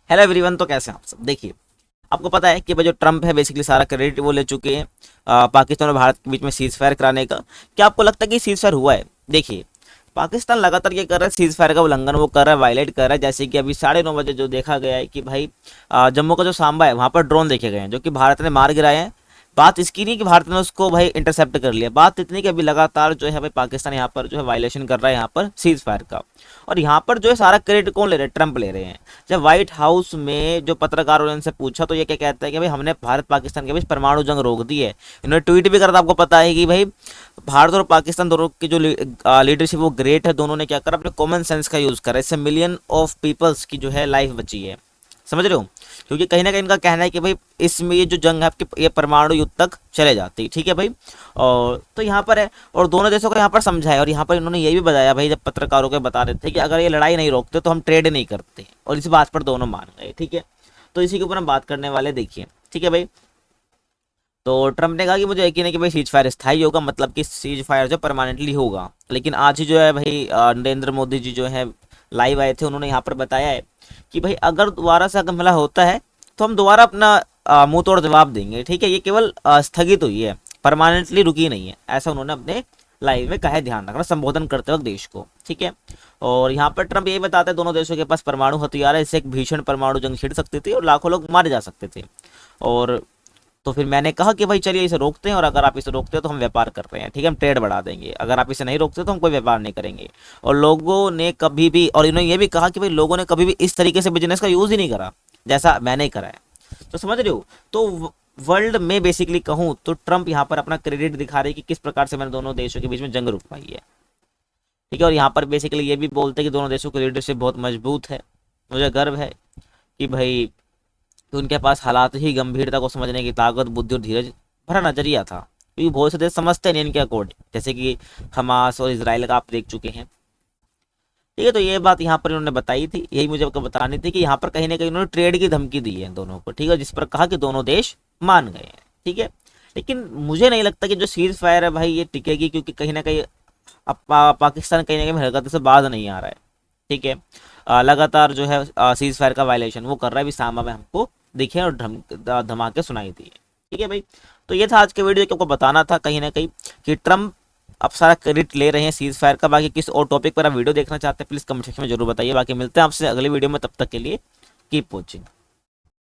Hello everyone, तो कैसे हैं आप सब। देखिए, आपको पता है कि भाई जो ट्रम्प है बेसिकली सारा क्रेडिट वो ले चुके हैं पाकिस्तान और भारत के बीच में सीज फायर कराने का। क्या आपको लगता है कि सीज फायर हुआ है? देखिए, पाकिस्तान लगातार ये कर रहा है, सीज फायर का उल्लंघन वो कर रहा है, वायलेट कर रहा है। जैसे कि अभी 9:30 बजे जो देखा गया है कि भाई जम्मू का जो सांबा है वहाँ पर ड्रोन देखे गए हैं जो कि भारत ने मार गिराए हैं। बात इसकी नहीं कि भारत ने उसको भाई इंटरसेप्ट कर लिया, बात इतनी कि अभी लगातार जो है भाई पाकिस्तान यहाँ पर जो है वायलेशन कर रहा है यहाँ पर सीज फायर का। और यहाँ पर जो है सारा क्रेडिट कौन ले रहे हैं? ट्रंप ले रहे हैं। जब व्हाइट हाउस में जो पत्रकारों ने इनसे पूछा तो ये क्या कहता है कि भाई हमने भारत पाकिस्तान के बीच परमाणु जंग रोक दी है। इन्होंने ट्वीट भी करा था, आपको पता है कि भाई भारत और पाकिस्तान दोनों की जो लीडरशिप वो ग्रेट है। दोनों ने क्या करा, अपने कॉमन सेंस का यूज़ करा, इससे मिलियन ऑफ पीपल्स की जो है लाइफ बची है। समझ रहे हो? क्योंकि कहीं ना कहीं इनका कहना है कि भाई इसमें ये जो जंग है आपकी ये परमाणु युद्ध तक चले जाती है। ठीक है भाई। और तो यहाँ पर है, और दोनों देशों को यहाँ पर समझाया, और यहाँ पर इन्होंने ये भी बताया भाई, जब पत्रकारों को बता रहे थे कि अगर ये लड़ाई नहीं रोकते तो हम ट्रेड नहीं करते, और इस बात पर दोनों मान गए। ठीक है, तो इसी के ऊपर हम बात करने वाले। देखिए, ठीक है भाई। तो ट्रम्प ने कहा कि मुझे यकीन है कि भाई सीज फायर स्थायी होगा, मतलब कि सीज फायर जो परमानेंटली होगा। लेकिन आज ही जो है भाई नरेंद्र मोदी जी जो है लाइव आए थे, उन्होंने यहाँ पर बताया है कि भाई अगर दोबारा से अगर हमला होता है तो हम दोबारा अपना मुंह तोड़ जवाब देंगे। ठीक है, ये केवल स्थगित हुई है, परमानेंटली रुकी नहीं है, ऐसा उन्होंने अपने लाइव में कहा है। ध्यान रखना, संबोधन करते वक्त देश को। ठीक है। और यहाँ पर ट्रम्प यही बताते हैं दोनों देशों के पास परमाणु हथियार है, इससे एक भीषण परमाणु जंग छिड़ सकती थी और लाखों लोग मारे जा सकते थे। और तो फिर मैंने कहा कि भाई चलिए इसे रोकते हैं, और अगर आप इसे रोकते हो तो हम व्यापार कर रहे हैं। ठीक है, हम ट्रेड बढ़ा देंगे। अगर आप इसे नहीं रोकते तो हम कोई व्यापार नहीं करेंगे। और लोगों ने कभी भी, और इन्होंने ये भी कहा कि भाई लोगों ने कभी भी इस तरीके से बिजनेस का यूज़ ही नहीं करा जैसा मैंने करा है। तो समझ रहे हो? तो वर्ल्ड में बेसिकली कहूँ तो ट्रम्प यहाँ पर अपना क्रेडिट दिखा रहे हैं कि किस प्रकार से मैंने दोनों देशों के बीच में जंग रुकवाई है। ठीक है, और यहाँ पर बेसिकली ये भी बोलते हैं कि दोनों देशों की लीडरशिप बहुत मजबूत है। मुझे गर्व है कि भाई कि उनके पास हालात ही गंभीरता को समझने की ताकत, बुद्धि और धीरज भरा नजरिया था। क्योंकि बहुत से देश समझते नहीं इनके अकॉर्डिंग, जैसे कि हमास और इसराइल का आप देख चुके हैं। ठीक है, तो ये बात यहाँ पर इन्होंने बताई थी, यही मुझे आपको बतानी थी कि यहाँ पर कहीं ना कहीं उन्होंने ट्रेड की धमकी दी है दोनों को। ठीक है, जिस पर कहा कि दोनों देश मान गए हैं। ठीक है, लेकिन मुझे नहीं लगता कि जो सीज फायर है भाई ये टिकेगी, क्योंकि कहीं ना कहीं अब पाकिस्तान कहीं ना कहीं हरकत से बाज नहीं आ रहा है। ठीक है, लगातार जो है सीज फायर का वायलेशन वो कर रहा है। अभी सामा में हमको दिखे और धमाके सुनाई दिए। ठीक है भाई। तो ये था आज के वीडियो, आपको बताना था कहीं ना कहीं कि ट्रम्प अब सारा क्रेडिट ले रहे हैं सीज फायर का। बाकी किस और टॉपिक पर आप वीडियो देखना चाहते हैं प्लीज़ कमेंट सेक्शन में जरूर बताइए। बाकी मिलते हैं आपसे अगले वीडियो में, तब तक के लिए कीप वॉचिंग।